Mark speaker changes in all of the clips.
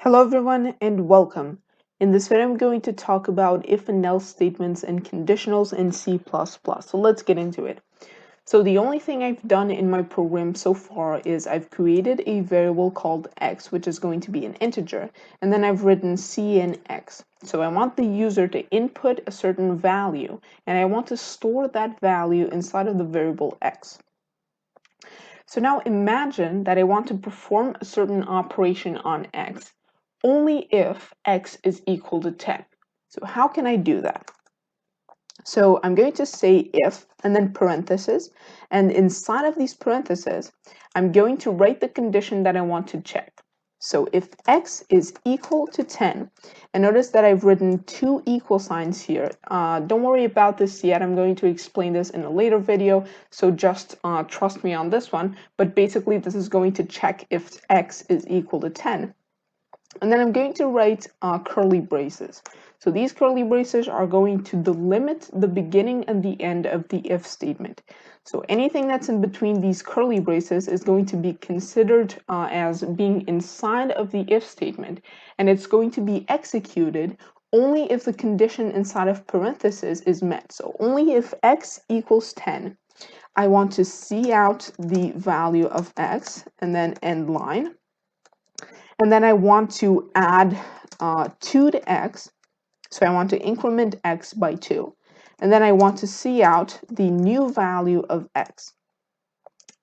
Speaker 1: Hello everyone and welcome. In this video I'm going to talk about if and else statements and conditionals in C++. So let's get into it. So the only thing I've done in my program so far is I've created a variable called x, which is going to be an integer, and then I've written C in x. So I want the user to input a certain value, and I want to store that value inside of the variable x. So now imagine that I want to perform a certain operation on x only if x is equal to 10. So how can I do that? So I'm going to say if and then parentheses, and inside of these parentheses, I'm going to write the condition that I want to check. So if x is equal to 10, and notice that I've written two equal signs here. Don't worry about this yet. I'm going to explain this in a later video, so just trust me on this one. But basically, this is going to check if x is equal to 10. And then I'm going to write curly braces. So these curly braces are going to delimit the beginning and the end of the if statement. So anything that's in between these curly braces is going to be considered as being inside of the if statement, and it's going to be executed only if the condition inside of parentheses is met. So only if x equals 10, I want to see out the value of x and then end line. And then I want to add 2 to x. So I want to increment x by 2. And then I want to see out the new value of x.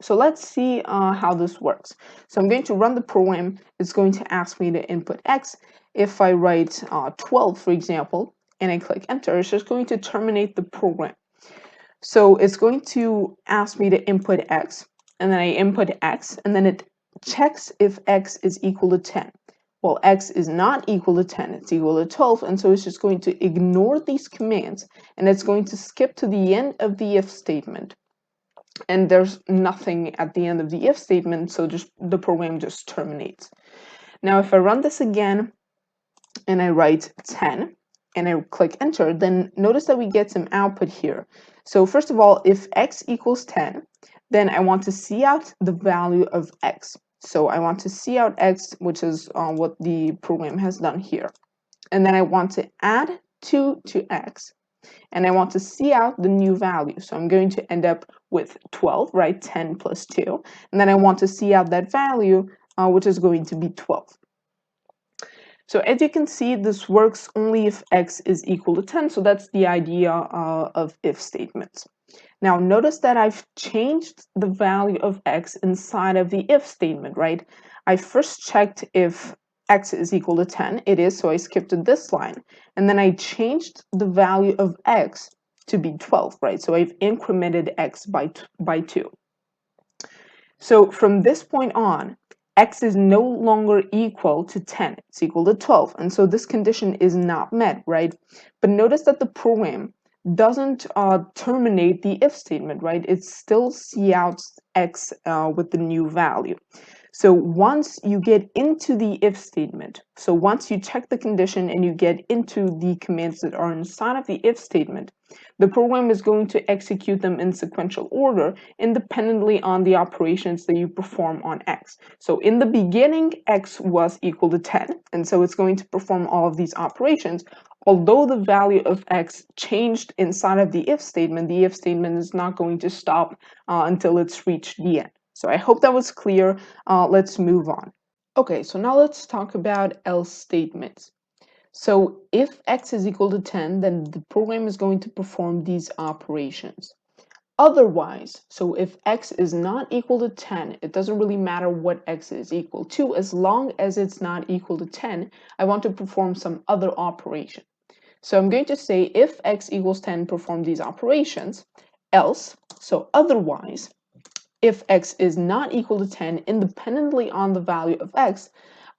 Speaker 1: So let's see how this works. So I'm going to run the program. It's going to ask me to input x. If I write 12, for example, and I click enter, it's just going to terminate the program. So it's going to ask me to input x, and then I input x, and then it checks if x is equal to 10. Well, x is not equal to 10, it's equal to 12, and so it's just going to ignore these commands, and it's going to skip to the end of the if statement. And there's nothing at the end of the if statement, so just the program just terminates. Now, if I run this again, and I write 10, and I click enter, then notice that we get some output here. So first of all, if x equals 10, then I want to see out the value of x. So I want to see out x, which is what the program has done here. And then I want to add 2 to x, and I want to see out the new value. So I'm going to end up with 12, right? 10 plus 2. And then I want to see out that value, which is going to be 12. So as you can see, this works only if x is equal to 10. So that's the idea of if statements. Now notice that I've changed the value of x inside of the if statement, right? I first checked if x is equal to 10. It is, so I skipped to this line. And then I changed the value of x to be 12, right? So I've incremented x by 2. So from this point on, x is no longer equal to 10, it's equal to 12. And so this condition is not met, right? But notice that the program doesn't terminate the if statement, right? It still counts x with the new value. So once you get into the if statement, so once you check the condition and you get into the commands that are inside of the if statement, the program is going to execute them in sequential order independently on the operations that you perform on x. So in the beginning, x was equal to 10, and so it's going to perform all of these operations. Although the value of x changed inside of the if statement is not going to stop until it's reached the end. So I hope that was clear. Let's move on. Okay, so now let's talk about else statements. So if x is equal to 10, then the program is going to perform these operations. Otherwise, so if x is not equal to 10, it doesn't really matter what x is equal to. As long as it's not equal to 10, I want to perform some other operation. So I'm going to say if x equals 10, perform these operations. Else, so otherwise, if x is not equal to 10, independently on the value of x,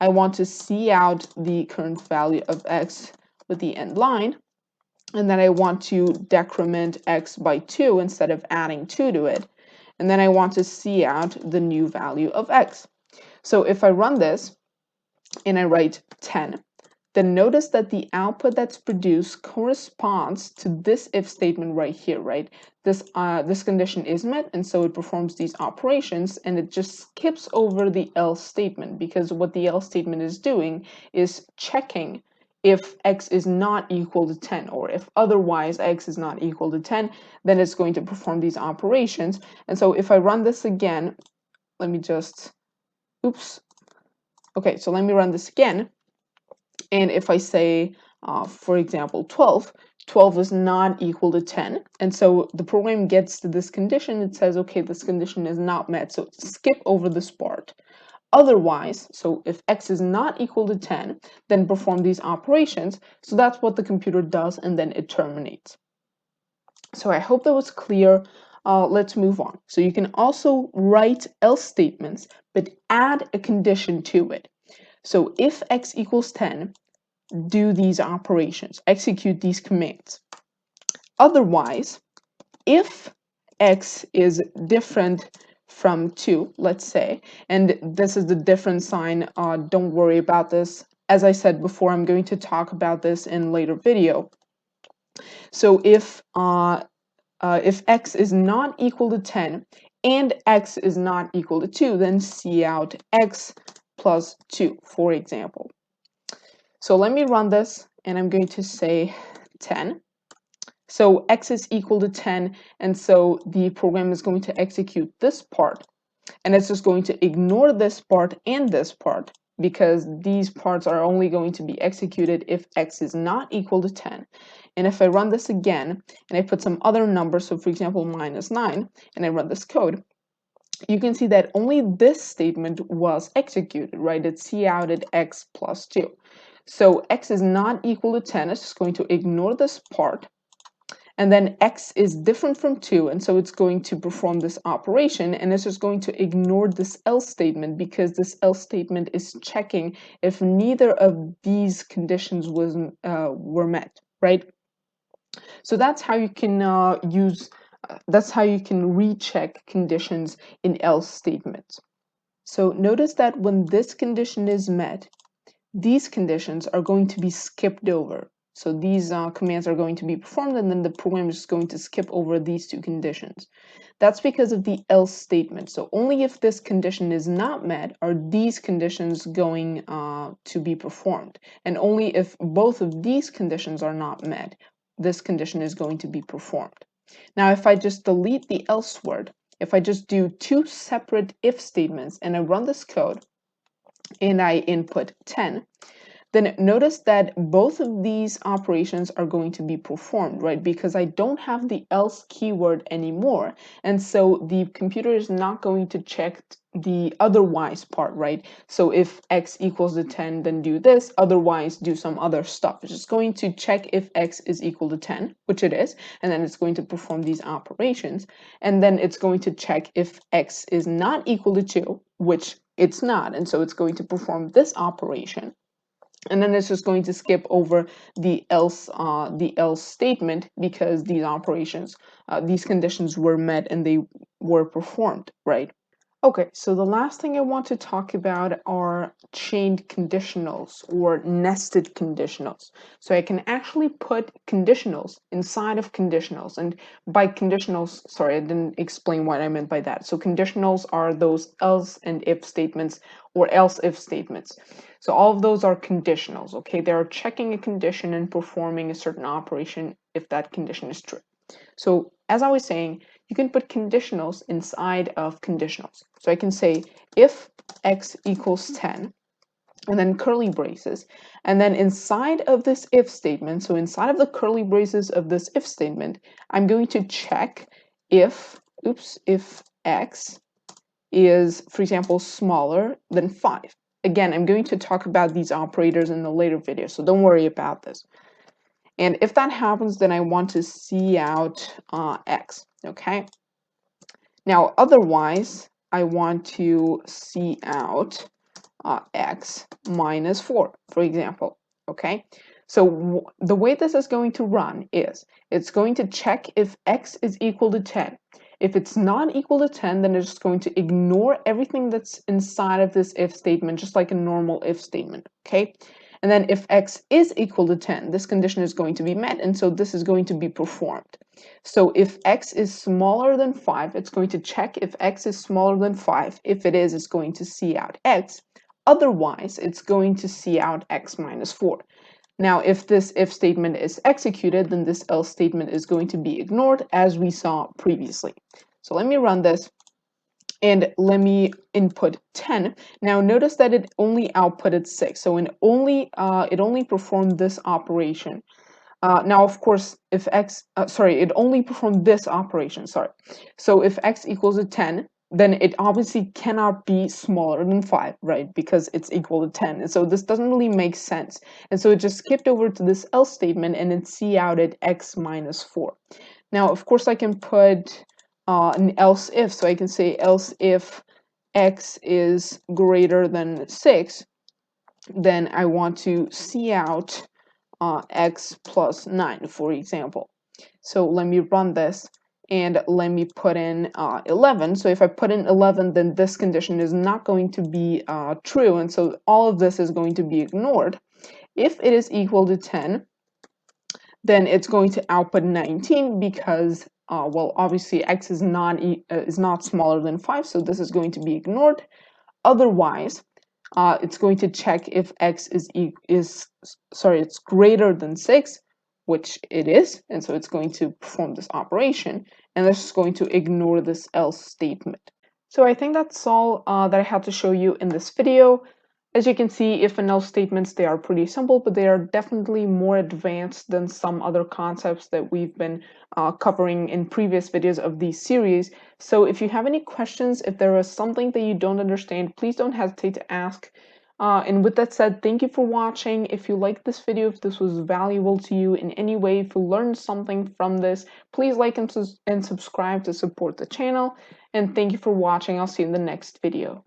Speaker 1: I want to see out the current value of x with the end line, and then I want to decrement x by 2 instead of adding 2 to it, and then I want to see out the new value of x. So if I run this and I write 10, then notice that the output that's produced corresponds to this if statement right here, right? This condition is met, and so it performs these operations, and it just skips over the else statement, because what the else statement is doing is checking if x is not equal to 10, or if otherwise x is not equal to 10, then it's going to perform these operations. And so if I run this again, let me just, oops. Okay, so let me run this again. And if I say, for example, 12, 12 is not equal to 10. And so the program gets to this condition. It says, okay, this condition is not met. So skip over this part. Otherwise, so if x is not equal to 10, then perform these operations. So that's what the computer does, and then it terminates. So I hope that was clear. Let's move on. So you can also write else statements, but add a condition to it. So if x equals 10, do these operations, execute these commands. Otherwise, if x is different from 2, let's say, and this is the different sign, don't worry about this. As I said before, I'm going to talk about this in later video. So if x is not equal to 10 and x is not equal to 2, then cout x plus 2, for example. So let me run this, and I'm going to say 10. So x is equal to 10, and so the program is going to execute this part, and it's just going to ignore this part and this part, because these parts are only going to be executed if x is not equal to 10. And if I run this again, and I put some other numbers, so for example, -9, and I run this code, you can see that only this statement was executed, right? It couted x plus 2. So x is not equal to 10. It's just going to ignore this part. And then x is different from 2, and so it's going to perform this operation, and it's just going to ignore this else statement, because this else statement is checking if neither of these conditions were met, right? So that's how you can that's how you can recheck conditions in else statements. So notice that when this condition is met, these conditions are going to be skipped over. So these commands are going to be performed, and then the program is going to skip over these two conditions. That's because of the else statement. So only if this condition is not met are these conditions going to be performed. And only if both of these conditions are not met, this condition is going to be performed. Now, if I just delete the else word, if I just do two separate if statements and I run this code and I input 10, then notice that both of these operations are going to be performed, right? Because I don't have the else keyword anymore. And so the computer is not going to check the otherwise part, right? So if x equals to 10, then do this, otherwise do some other stuff. It's just going to check if x is equal to 10, which it is, and then it's going to perform these operations. And then it's going to check if x is not equal to 2, which it's not, and so it's going to perform this operation. And then it's just going to skip over the else statement, because these operations, these conditions were met and they were performed, right? Okay, so the last thing I want to talk about are chained conditionals or nested conditionals. So I can actually put conditionals inside of conditionals. And by conditionals, sorry, I didn't explain what I meant by that. So conditionals are those else and if statements or else if statements. So all of those are conditionals, okay? They are checking a condition and performing a certain operation if that condition is true. So as I was saying, you can put conditionals inside of conditionals. So I can say if x equals 10, and then curly braces, and then inside of this if statement, so inside of the curly braces of this if statement, I'm going to check if x is, for example, smaller than 5. Again, I'm going to talk about these operators in a later video, so don't worry about this. And if that happens, then I want to cout x, okay? Now, otherwise, I want to cout x minus 4, for example, okay? So the way this is going to run is, it's going to check if x is equal to 10. If it's not equal to 10, then it's just going to ignore everything that's inside of this if statement, just like a normal if statement, okay? And then if x is equal to 10, this condition is going to be met, and so this is going to be performed. So if x is smaller than 5, it's going to check if x is smaller than 5. If it is, it's going to see out x. Otherwise, it's going to see out x minus 4. Now, if this if statement is executed, then this else statement is going to be ignored, as we saw previously. So let me run this, and let me input 10. Now notice that it only outputted 6, so it only performed this operation. Now, of course, if it only performed this operation, sorry. So if x equals to 10, then it obviously cannot be smaller than 5, right? Because it's equal to 10. And so this doesn't really make sense. And so it just skipped over to this else statement and it counted x minus 4. Now, of course, I can put an else if. So I can say else if x is greater than 6, then I want to cout x plus 9, for example. So let me run this and let me put in 11. So if I put in 11, then this condition is not going to be true, and so all of this is going to be ignored. If it is equal to 10, then it's going to output 19 because, well, obviously x is not smaller than 5, so this is going to be ignored. Otherwise, it's going to check if x it's greater than 6, which it is, and so it's going to perform this operation, and this is going to ignore this else statement. So I think that's all that I had to show you in this video. As you can see, if and else statements, they are pretty simple, but they are definitely more advanced than some other concepts that we've been covering in previous videos of these series. So if you have any questions, if there is something that you don't understand, please don't hesitate to ask. And with that said, thank you for watching. If you liked this video, if this was valuable to you in any way, if you learned something from this, please like and subscribe to support the channel. And thank you for watching. I'll see you in the next video.